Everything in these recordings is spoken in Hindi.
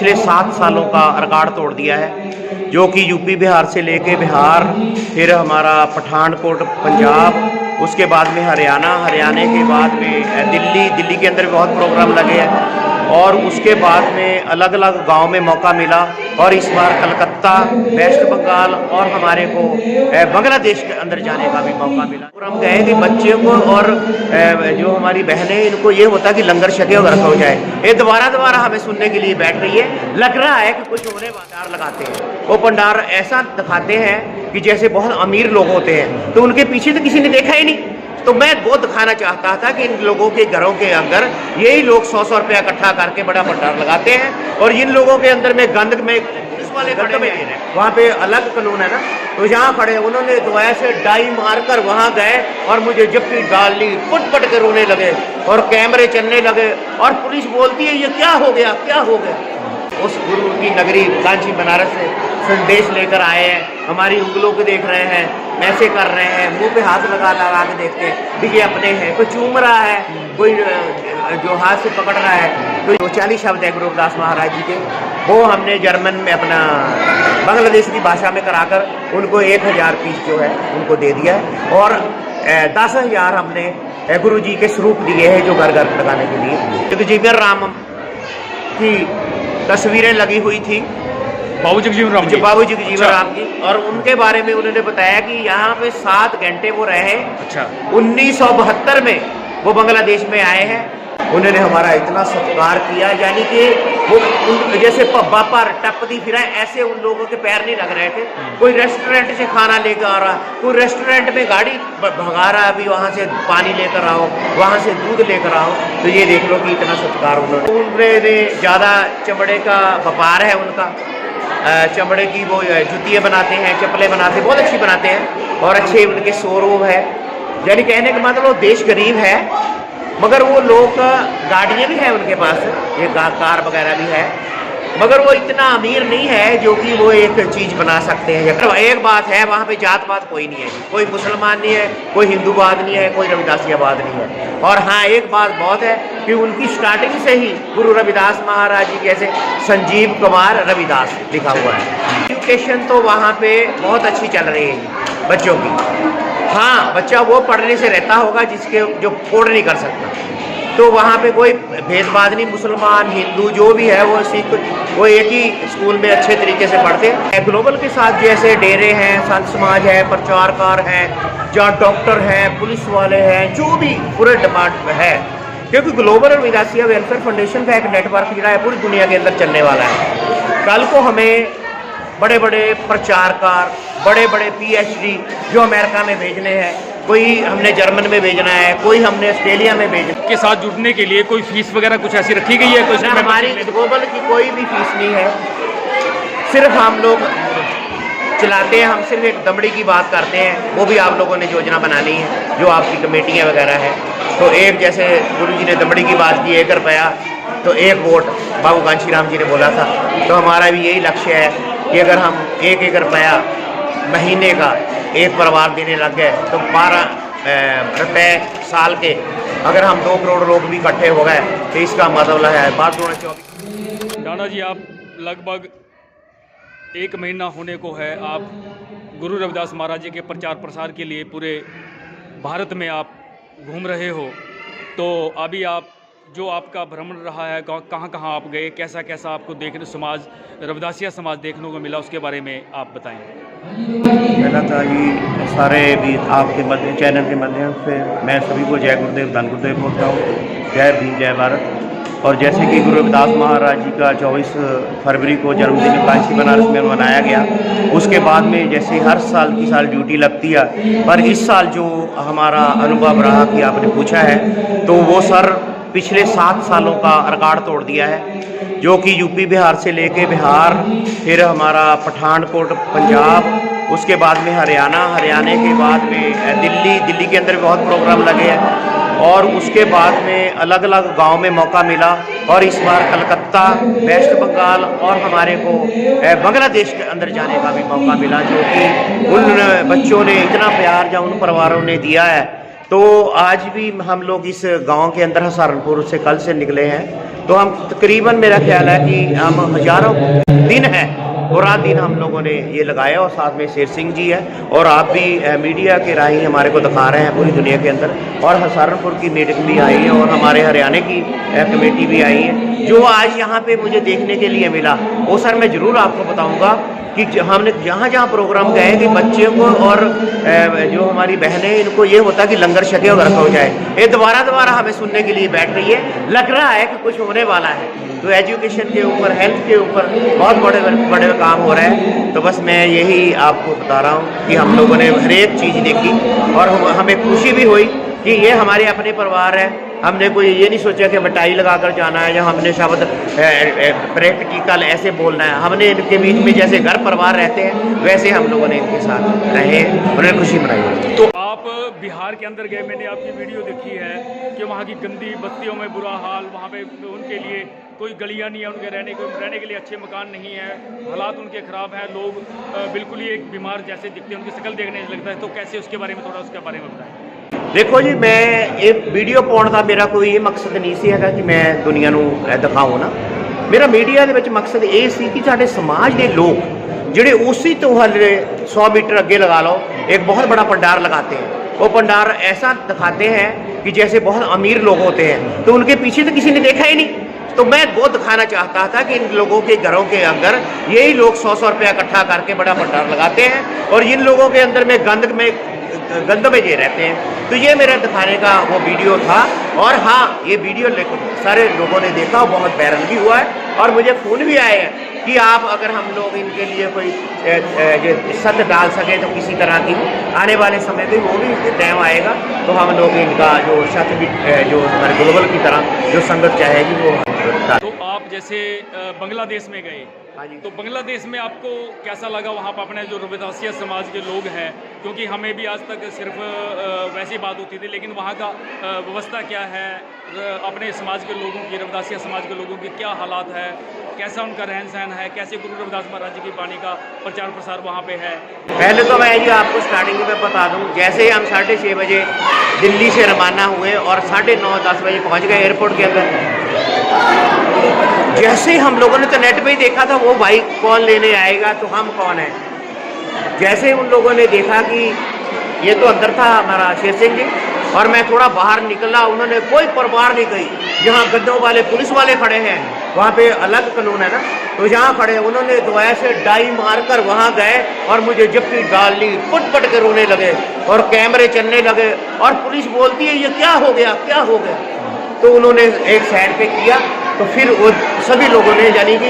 पिछले 7 सालों का रिकॉर्ड तोड़ दिया है, जो कि यूपी बिहार से लेके बिहार, फिर हमारा पठानकोट पंजाब, उसके बाद में हरियाणा, हरियाणा के बाद में दिल्ली के अंदर भी बहुत प्रोग्राम लगे हैं, और उसके बाद में अलग अलग गांव में मौका मिला। और इस बार कलकत्ता, वेस्ट बंगाल और हमारे को बांग्लादेश के अंदर जाने का भी मौका मिला। और हम कहें कि बच्चों को और जो हमारी बहनें, इनको ये होता कि लंगर छके और रखा हो जाए, ये दोबारा हमें सुनने के लिए बैठ रही है। लग रहा है कि कुछ होने भंडार लगाते हैं, वो भंडार ऐसा दिखाते हैं कि जैसे बहुत अमीर लोग होते हैं, तो उनके पीछे तो किसी ने देखा ही नहीं। तो मैं वो दिखाना चाहता था कि इन लोगों के घरों के अंदर यही लोग 100 रुपया इकट्ठा करके बड़ा भंडार लगाते हैं, और जिन लोगों के अंदर में गंद में इस वाले गंद में वहाँ पे अलग कानून है ना, तो जहाँ खड़े उन्होंने तो ऐसे डाई मारकर वहाँ गए और मुझे जप्पी डाल ली, पट के रोने लगे और कैमरे चलने लगे, और पुलिस बोलती है ये क्या हो गया, क्या हो गया। उस गुरु की नगरी कांची बनारस से संदेश लेकर आए हैं, हमारी उंगलों को देख रहे हैं, ऐसे कर रहे हैं, मुंह पे हाथ लगा के देखते हैं कि ये अपने हैं। कोई चूम रहा है, कोई जो हाथ से पकड़ रहा है। तो 40 शब्द है गुरु रविदास महाराज जी के, वो हमने जर्मन में अपना बांग्लादेश की भाषा में कराकर उनको 1000 पीस जो है उनको दे दिया है, और 10,000 हमने गुरु जी के स्वरूप दिए हैं जो घर घर लगाने के लिए। क्योंकि जगजीवन राम की तस्वीरें लगी हुई थी, बाबू जगजीवन राम की, और उनके बारे में उन्होंने बताया कि यहाँ पे 7 घंटे वो रहे। अच्छा। 1972 में वो बांग्लादेश में आए हैं। उन्होंने हमारा इतना सत्कार किया, यानी कि वो जैसे पब्बा पर टपदी फिरा, ऐसे उन लोगों के पैर नहीं लग रहे थे। कोई रेस्टोरेंट से खाना लेकर आ रहा, कोई रेस्टोरेंट में गाड़ी भगा रहा, अभी वहाँ से पानी लेकर आओ, वहाँ से दूध लेकर आओ। तो ये देख लो कि इतना सत्कार उन्होंने ज़्यादा चमड़े का व्यापार है उनका, चमड़े की वो जूतियाँ बनाते हैं, चप्पलें बनाते हैं, बहुत अच्छी बनाते हैं, और अच्छे उनके शोरूम है। यानी कहने का मतलब वो देश गरीब है, मगर वो लोग गाड़ियाँ भी हैं उनके पास, ये कार वगैरह भी है, मगर वो इतना अमीर नहीं है जो कि वो एक चीज़ बना सकते हैं। एक बात है, वहाँ पे जात पात कोई नहीं है, कोई मुसलमान नहीं है, कोई हिंदूवाद नहीं है, कोई रविदासियावाद नहीं है। और हाँ, एक बात बहुत है कि उनकी स्टार्टिंग से ही गुरु रविदास महाराज जी जैसे संजीव कुमार रविदास लिखा हुआ है। एजुकेशन तो वहाँ पे बहुत अच्छी चल रही है बच्चों की। हाँ, बच्चा वो पढ़ने से रहता होगा जिसके जो अफोर्ड नहीं कर सकता, तो वहाँ पे कोई भेदभाव नहीं, मुसलमान हिंदू जो भी है वो सिख, वो एक ही स्कूल में अच्छे तरीके से पढ़ते हैं। ग्लोबल के साथ जैसे डेरे हैं, संत समाज है, प्रचारकार हैं, जहाँ डॉक्टर हैं, पुलिस वाले हैं, जो भी पूरे डिपार्टमेंट है, क्योंकि ग्लोबल रविदासिया वेलफेयर फाउंडेशन का एक नेटवर्क जो है पूरी दुनिया के अंदर चलने वाला है। कल को हमें बड़े बड़े प्रचारकार, बड़े बड़े PhD जो अमेरिका में भेजने हैं, कोई हमने जर्मन में भेजना है, कोई हमने ऑस्ट्रेलिया में भेजना है। के साथ जुड़ने के लिए कोई फीस वगैरह कुछ ऐसी रखी गई है? कुछ हमारी ग्लोबल की कोई भी फीस नहीं है, सिर्फ हम लोग चलाते हैं। हम सिर्फ एक दमड़ी की बात करते हैं, वो भी आप लोगों ने योजना बनानी है, जो आपकी कमेटियाँ वगैरह हैं। तो एक जैसे गुरु जी ने दमड़ी की बात की, 1 रुपया तो 1 वोट बाबू कांशीराम जी ने बोला था। तो हमारा भी यही लक्ष्य है कि अगर हम 1 रुपया महीने का एक परिवार देने लग गए, तो 12 रुपये साल के अगर हम 2 करोड़ लोग भी इकट्ठे हो गए, तो इसका मतलब है 12-24। डाना जी, आप लगभग 1 महीना होने को है, आप गुरु रविदास महाराज जी के प्रचार प्रसार के लिए पूरे भारत में आप घूम रहे हो। तो अभी आप जो आपका भ्रमण रहा है, कहाँ कहाँ आप गए, कैसा कैसा आपको देखने समाज, रविदासिया समाज देखने को मिला, उसके बारे में आप बताएं। पहला था ये सारे भी आपके चैनल के माध्यम से मैं सभी को जय गुरुदेव धन गुरुदेव बोलता हूँ। जय भीम, जय भारत। और जैसे कि गुरु रविदास महाराज जी का 24 फरवरी को जन्मदिन कांची बनारस में मनाया गया, उसके बाद में जैसे हर साल की साल ड्यूटी लगती है, पर इस साल जो हमारा अनुभव रहा कि आपने पूछा है, तो वो सर पिछले 7 सालों का रिकॉर्ड तोड़ दिया है, जो कि यूपी बिहार से लेके बिहार, फिर हमारा पठानकोट पंजाब, उसके बाद में हरियाणा, हरियाणा के बाद में दिल्ली के अंदर बहुत प्रोग्राम लगे हैं, और उसके बाद में अलग अलग गांव में मौका मिला। और इस बार कलकत्ता, वेस्ट बंगाल और हमारे को बांग्लादेश के अंदर जाने का भी मौका मिला, जो कि उन बच्चों ने इतना प्यार या उन परिवारों ने दिया है तो आज भी हम लोग इस गांव के अंदर सहारनपुर से कल से निकले हैं, तो हम तकरीबन मेरा ख्याल है कि हम हजारों दिन है और रात दिन हम लोगों ने ये लगाया, और साथ में शेर सिंह जी है और आप भी मीडिया के राही हमारे को दिखा रहे हैं पूरी दुनिया के अंदर, और सहारनपुर की मीटिंग भी आई है और हमारे हरियाणा की कमेटी भी आई है। जो आज यहाँ पे मुझे देखने के लिए मिला वो सर मैं ज़रूर आपको बताऊँगा कि हमने जहाँ जहाँ प्रोग्राम गए कि बच्चों को और जो हमारी बहनें इनको ये होता है कि लंगर छके और रखा हो जाए, ये दोबारा हमें सुनने के लिए बैठ रही है। लग रहा है कि कुछ होने वाला है, तो एजुकेशन के ऊपर, हेल्थ के ऊपर बहुत बड़े बड़े काम हो रहे हैं। तो बस मैं यही आपको बता रहा हूँ कि हम लोगों ने हर एक चीज़ देखी और हमें खुशी भी हुई कि ये हमारे अपने परिवार है। हमने कोई ये नहीं सोचा कि मिठाई लगाकर जाना है या हमने शब्द प्रैक्टिकल ऐसे बोलना है। हमने इनके बीच में जैसे घर परिवार रहते हैं वैसे हम लोगों ने इनके साथ रहे, उन्हें खुशी मनाई। तो आप बिहार के अंदर गए, मैंने आपकी वीडियो देखी है कि वहाँ की गंदी बस्तियों में बुरा हाल, वहाँ पे उनके लिए कोई गलियाँ नहीं है, उनके रहने के लिए अच्छे मकान नहीं है, हालात उनके ख़राब हैं, लोग बिल्कुल ही एक बीमार जैसे दिखते हैं, उनकी शक्ल देखने से लगता है। तो कैसे उसके बारे में थोड़ा उसके बारे में बताएं। देखो जी, मैं एक वीडियो पाने का मेरा कोई ये मकसद नहीं सी है कि मैं दुनिया ਨੂੰ ਦਿਖਾਵਾਂ ना। मेरा मीडिया ਦੇ ਵਿੱਚ मकसद ये सी कि ਸਾਡੇ समाज के लोग ਜਿਹੜੇ उसी तो हले 100 मीटर अगे लगा लो एक बहुत बड़ा पंडार लगाते हैं। वो पंडार ऐसा दिखाते हैं कि जैसे बहुत अमीर लोग होते हैं, तो उनके पीछे तो किसी ने देखा ही नहीं। तो मैं वो दिखाना चाहता था कि इन लोगों के घरों के अंदर यही लोग 100 रुपया इकट्ठा करके बड़ा पंडार लगाते हैं और इन लोगों के अंदर में गंद में ये रहते हैं। तो ये मेरा दिखाने का वो वीडियो था, और हाँ ये वीडियो सारे लोगों ने देखा, बहुत वायरल भी हुआ है और मुझे फ़ोन भी आए हैं कि आप अगर हम लोग इनके लिए कोई संद डाल सके तो किसी तरह की आने वाले समय में वो भी टाइम आएगा तो हम लोग इनका जो छत भी जो हमारे ग्लोबल की तरह जो संगत चाहेगी वो। तो आप जैसे बांग्लादेश में गए, तो बांग्लादेश में आपको कैसा लगा? वहाँ पर अपने जो रविदासिया समाज के लोग हैं, क्योंकि हमें भी आज तक सिर्फ वैसी बात होती थी, लेकिन वहाँ का व्यवस्था क्या है, अपने समाज के लोगों की, रविदासिया समाज के लोगों की क्या हालात है, कैसा उनका रहन सहन है, कैसे गुरु रविदास महाराज जी की वाणी का प्रचार प्रसार वहाँ पे है? पहले तो मैं जी आपको स्टार्टिंग में बता दूँ, जैसे ही हम 6:30 बजे दिल्ली से रवाना हुए और 9:30-10 बजे पहुँच गए एयरपोर्ट के अंदर। जैसे ही हम लोगों ने तो नेट पे ही देखा था वो भाई कौन लेने आएगा, तो हम कौन है। जैसे उन लोगों ने देखा कि ये तो अंदर था हमारा शेर सिंह जी, और मैं थोड़ा बाहर निकला, उन्होंने कोई परवाह नहीं की। जहाँ गद्दों वाले पुलिस वाले खड़े हैं वहाँ पे अलग कानून है ना, तो जहाँ खड़े उन्होंने दोया से डाई मारकर वहाँ गए और मुझे जप्पी डाल ली, पट के रोने लगे और कैमरे चलने लगे और पुलिस बोलती है ये क्या हो गया, क्या हो गया। तो उन्होंने एक साइड पे किया, तो फिर वो सभी लोगों ने, यानी कि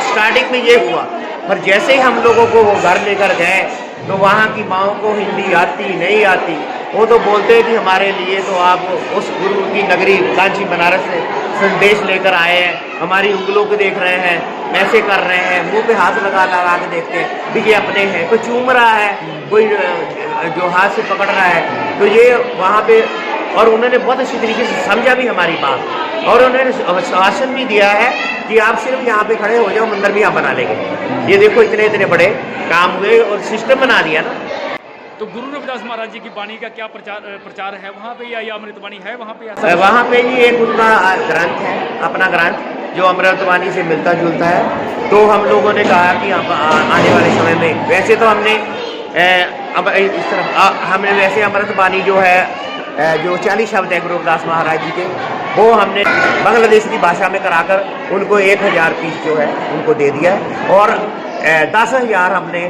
स्टार्टिंग में ये हुआ, पर जैसे ही हम लोगों को वो घर लेकर गए तो वहाँ की माँओं को हिंदी आती नहीं आती, वो तो बोलते हैं कि हमारे लिए तो आप उस गुरु की नगरी कांची बनारस से संदेश लेकर आए हैं, हमारी उंगलों को देख रहे हैं, ऐसे कर रहे हैं, मुंह पे हाथ लगा के देखते हैं भी ये अपने हैं, कोई चूम रहा है, कोई जो हाथ से पकड़ रहा है। तो ये वहाँ पे, और उन्होंने बहुत अच्छी तरीके से समझा भी हमारी बात, और उन्होंने शासन भी दिया है कि आप सिर्फ यहाँ पे खड़े हो जाओ, मंदिर भी आप बना लेंगे। ये देखो इतने बड़े काम हुए और सिस्टम बना दिया ना। तो गुरु रविदास महाराज जी की वाणी का क्या प्रचार है वहाँ पे, या अमृतवाणी है वहाँ पे? वहाँ पे ही एक उनका ग्रंथ है, अपना ग्रंथ जो अमृतवाणी से मिलता जुलता है। तो हम लोगों ने कहा कि आने वाले समय में, वैसे तो हमने अब इस तरफ हमने वैसे अमृतवाणी जो है जो 40 शब्द है गुरु रविदास महाराज जी के, वो हमने बांग्लादेश की भाषा में कराकर उनको 1000 पीस जो है उनको दे दिया है, और 10,000 हमने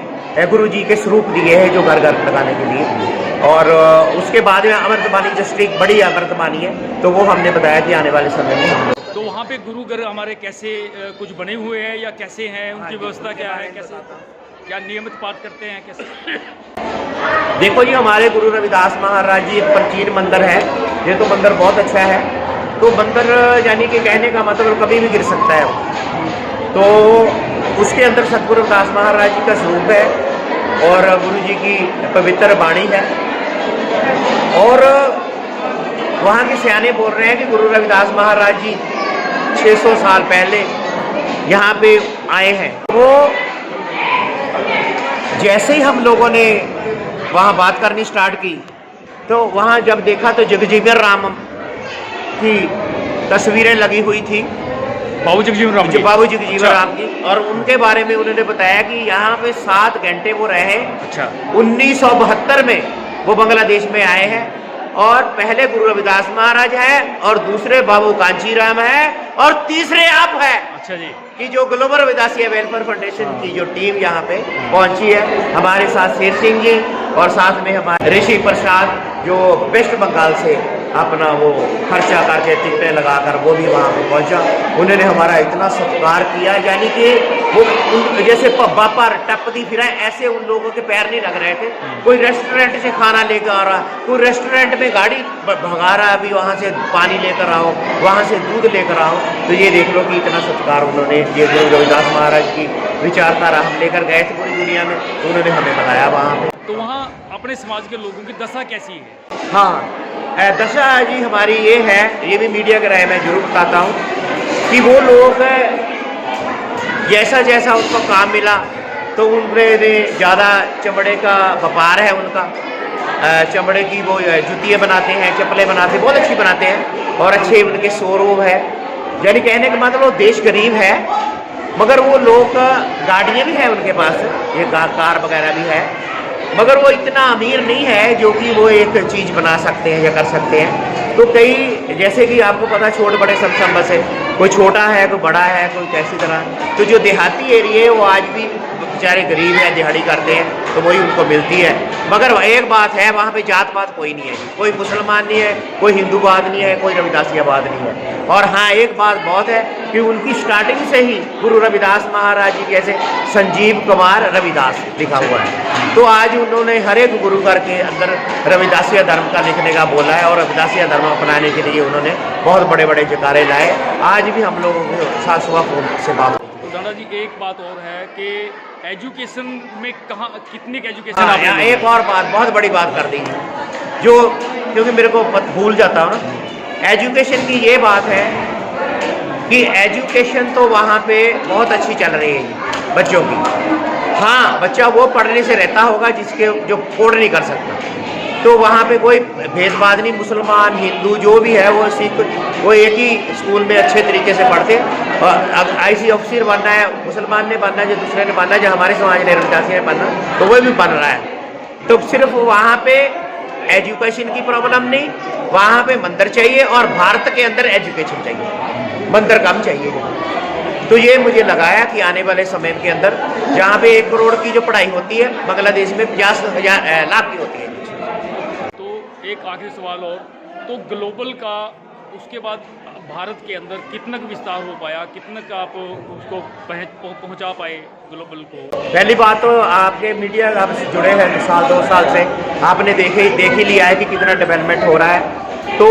गुरु जी के स्वरूप दिए हैं जो घर लगाने के लिए। और उसके बाद में अमृतवाणी जो स्ट्रिक बड़ी अमृतवाणी है, तो वो हमने बताया कि आने वाले समय में हम लोग। तो वहाँ पे गुरु घर हमारे कैसे कुछ बने हुए हैं या कैसे हैं, उनकी व्यवस्था क्या है, कैसे क्या नियमित पाठ करते हैं, कैसे? देखो जी, हमारे गुरु रविदास महाराज जी एक प्राचीन मंदिर है, ये तो मंदिर बहुत अच्छा है। तो मंदिर यानी कि कहने का मतलब कभी भी गिर सकता है, तो उसके अंदर सतगुरु रविदास महाराज जी का स्वरूप है और गुरु जी की पवित्र वाणी है। और वहाँ के सियाने बोल रहे हैं कि गुरु रविदास महाराज जी 600 साल पहले यहाँ पे आए हैं। वो जैसे ही हम लोगों ने वहाँ बात करनी स्टार्ट की तो वहाँ जब देखा तो जगजीवन राम की तस्वीरें लगी हुई थी, बाबू जगजीवन राम जो जी। बाबू जगजीवन अच्छा। राम की, और उनके बारे में उन्होंने बताया कि यहाँ पे 7 घंटे वो रहे। अच्छा। 1972 में वो बांग्लादेश में आए हैं, और पहले गुरु रविदास महाराज हैं, और दूसरे बाबू कांचीराम है, और तीसरे आप हैं अच्छा जी। कि जो ग्लोबल रविदासिया वेलफेयर फाउंडेशन की जो टीम यहाँ पे पहुंची है। हमारे साथ शेर सिंह जी, और साथ में हमारे ऋषि प्रसाद जो वेस्ट बंगाल से अपना वो खर्चा करके टिकटें लगाकर वो भी वहाँ पे पहुँचा। उन्होंने हमारा इतना सत्कार किया, यानी कि वो जैसे पब्बा पर टपदी फिरा ऐसे उन लोगों के पैर नहीं लग रहे थे। कोई रेस्टोरेंट से खाना लेकर आ रहा, कोई रेस्टोरेंट में गाड़ी भगा रहा, अभी वहाँ से पानी लेकर आओ, वहाँ से दूध लेकर आओ। तो ये देख लो कि इतना सत्कार उन्होंने, ये गुरु रविदास महाराज की विचारधारा हम लेकर गए थे पूरी दुनिया में, तो उन्होंने हमें बताया वहाँ पे। तो वहाँ अपने समाज के लोगों की दशा कैसी है? हाँ, दशा जी हमारी ये है, ये भी मीडिया के राय में जरूर बताता हूँ कि वो लोग जैसा जैसा उनको काम मिला तो उनने ज़्यादा चमड़े का व्यापार है उनका, चमड़े की वो जूतियाँ बनाते हैं, चप्पलें बनाते हैं, बहुत अच्छी बनाते हैं, और अच्छे उनके शोरूम है। यानी कहने का मतलब वो देश गरीब है, मगर वो लोग गाड़ियाँ भी हैं उनके पास, ये कार वगैरह भी है, मगर वो इतना अमीर नहीं है जो कि वो एक चीज़ बना सकते हैं या कर सकते हैं। तो कई जैसे कि आपको पता छोटे बड़े संबंध है, कोई छोटा है, कोई बड़ा है, कोई कैसी तरह। तो जो देहाती एरिया है वो आज भी बेचारे गरीब हैं, दिहाड़ी करते हैं, तो वही उनको मिलती है। मगर एक बात है, वहाँ पे जात पात कोई नहीं है, कोई मुसलमान नहीं है, कोई हिंदूवाद नहीं है, कोई रविदासियावाद नहीं है। और हाँ, एक बात बहुत है कि उनकी स्टार्टिंग से ही गुरु रविदास महाराज जी जैसे संजीव कुमार रविदास लिखा हुआ है, तो आज उन्होंने हर एक गुरु घर के अंदर रविदासिया धर्म का लिखने का बोला है, और रविदासिया धर्म अपनाने के लिए उन्होंने बहुत बड़े बड़े जयकारे लाए। आज भी हम लोगों के साथ सुबह फोन से बात। दादा जी, एक बात और है कि एजुकेशन में कहाँ कितनी एजुकेशन हाँ, यहाँ एक और बात, बहुत बड़ी बात कर दी जो, क्योंकि मेरे को भूल जाता हूँ ना, एजुकेशन की ये बात है कि एजुकेशन तो वहाँ पे बहुत अच्छी चल रही है बच्चों की। हाँ, बच्चा वो पढ़ने से रहता होगा जिसके जो कोड नहीं कर सकता, तो वहाँ पे कोई भेदभाव नहीं, मुसलमान हिंदू जो भी है वो सिख, वो एक ही स्कूल में अच्छे तरीके से पढ़ते। और IC ऑफिसर बनना है, मुसलमान ने बनना है, जो दूसरे ने बनना है, जो हमारे समाज ने रविदासी ने बनना, तो वो भी बन रहा है। तो सिर्फ वहाँ पे एजुकेशन की प्रॉब्लम नहीं, वहाँ पे मंदिर चाहिए, और भारत के अंदर एजुकेशन चाहिए, मंदिर कम चाहिए। तो ये मुझे लगाया कि आने वाले समय के अंदर जहाँ पे 1 करोड़ की जो पढ़ाई होती है, बांग्लादेश में 50,000 लाख की होती है। एक आखिरी सवाल और, तो ग्लोबल का उसके बाद भारत के अंदर कितना विस्तार हो पाया, कितना का आप उसको पहुंचा पाए ग्लोबल को? पहली बात तो आपके मीडिया आपसे जुड़े हैं साल 2 साल से, आपने देख ही लिया है कि कितना डेवलपमेंट हो रहा है। तो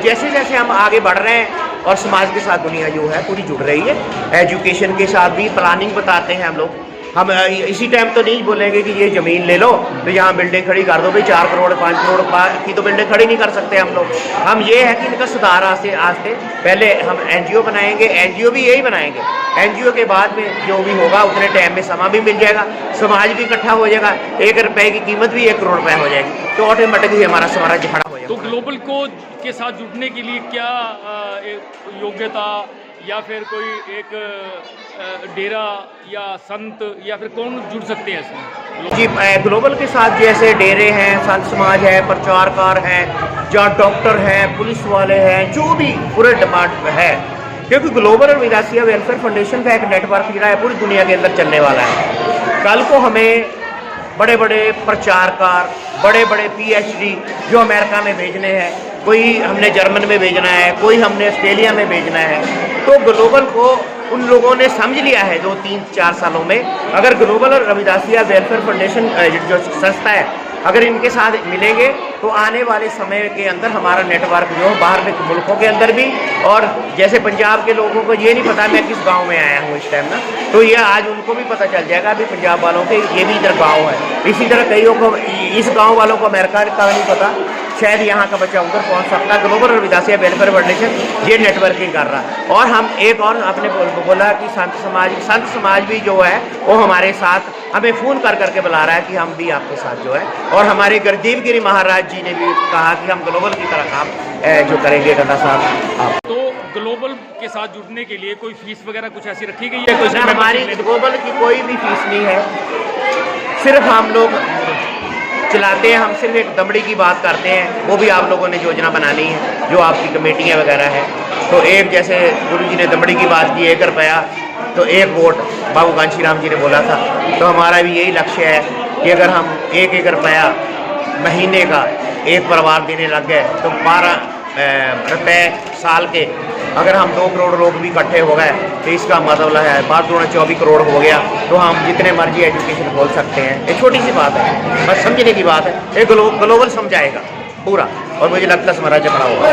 जैसे जैसे हम आगे बढ़ रहे हैं, और समाज के साथ दुनिया जो है पूरी जुड़ रही है, एजुकेशन के साथ भी प्लानिंग बताते हैं हम लोग। हम इसी टाइम तो नहीं बोलेंगे कि ये ज़मीन ले लो तो यहाँ बिल्डिंग खड़ी कर दो भाई, 4 करोड़ 5 करोड़ की तो बिल्डिंग खड़ी नहीं कर सकते हम लोग। हम ये है कि इनका सुधार आस्ते पहले हम NGO बनाएंगे, NGO भी यही बनाएंगे, NGO के बाद में जो भी होगा उतने टाइम में समा भी मिल जाएगा, समाज भी इकट्ठा हो जाएगा, 1 रुपये की कीमत भी 1 करोड़ रुपये हो जाएगी, तो ऑटोमेटिकली हमारा स्वराज्य खड़ा हो जाएगा। तो ग्लोबल को के साथ जुड़ने के लिए क्या योग्यता, या फिर कोई एक डेरा या संत, या फिर कौन जुड़ सकते हैं इसमें? जी, ग्लोबल के साथ जैसे डेरे हैं, संत समाज है, प्रचारकार हैं, जहाँ डॉक्टर हैं, पुलिस वाले हैं, जो भी पूरे डिपार्ट है, क्योंकि ग्लोबल रविदासिया वेलफेयर फाउंडेशन का एक नेटवर्क जो है पूरी दुनिया के अंदर चलने वाला है। कल को हमें बड़े बड़े प्रचारकार, बड़े बड़े PhD जो अमेरिका में भेजने हैं, कोई हमने जर्मन में भेजना है, कोई हमने ऑस्ट्रेलिया में भेजना है, तो ग्लोबल को उन लोगों ने समझ लिया है 2-3-4 सालों में। अगर ग्लोबल रविदासिया वेलफेयर फाउंडेशन जो संस्था है, अगर इनके साथ मिलेंगे तो आने वाले समय के अंदर हमारा नेटवर्क जो है बाहर के मुल्कों के अंदर भी, और जैसे पंजाब के लोगों को ये नहीं पता मैं किस गांव में आया हूँ इस टाइम ना, तो ये आज उनको भी पता चल जाएगा अभी पंजाब वालों के ये भी इधर गांव है। इसी तरह कईयों को, इस गांव वालों को अमेरिका का नहीं पता, शायद यहाँ का बच्चा उधर पहुँच सकता। ग्लोबल रविदासिया वेलफेयर फाउंडेशन ये नेटवर्किंग कर रहा है। और हम एक और आपने बोला कि संत समाज भी जो है वो हमारे साथ हमें फ़ोन कर करके बुला रहा है कि हम भी आपके साथ जो है। और हमारे देवगिरी महाराज जी ने भी कहा कि हम ग्लोबल की तरह काम जो करेंगे गंदा साहब। तो ग्लोबल के साथ जुड़ने के लिए कोई फीस वगैरह कुछ ऐसी रखी गई है? ना, हमारी ग्लोबल की कोई भी फीस नहीं है, सिर्फ हम लोग चलाते हैं। हम सिर्फ एक दमड़ी की बात करते हैं, वो भी आप लोगों ने योजना बनानी है जो आपकी कमेटियाँ वगैरह है। तो एक जैसे गुरु जी ने दमड़ी की बात की 1 रुपया तो 1 वोट बाबू घनश्याम जी ने बोला था। तो हमारा भी यही लक्ष्य है कि अगर हम 1 रुपया महीने का एक परिवार देने लग गए तो 12 रुपये साल के अगर हम 2 करोड़ लोग भी इकट्ठे हो गए तो इसका मतलब है 24 करोड़ हो गया। तो हम जितने मर्जी एजुकेशन खोल सकते हैं। ये छोटी सी बात है, बस समझने की बात है। ये ग्लोबल समझाएगा पूरा, और मुझे लगता है स्वराज्य खड़ा होगा।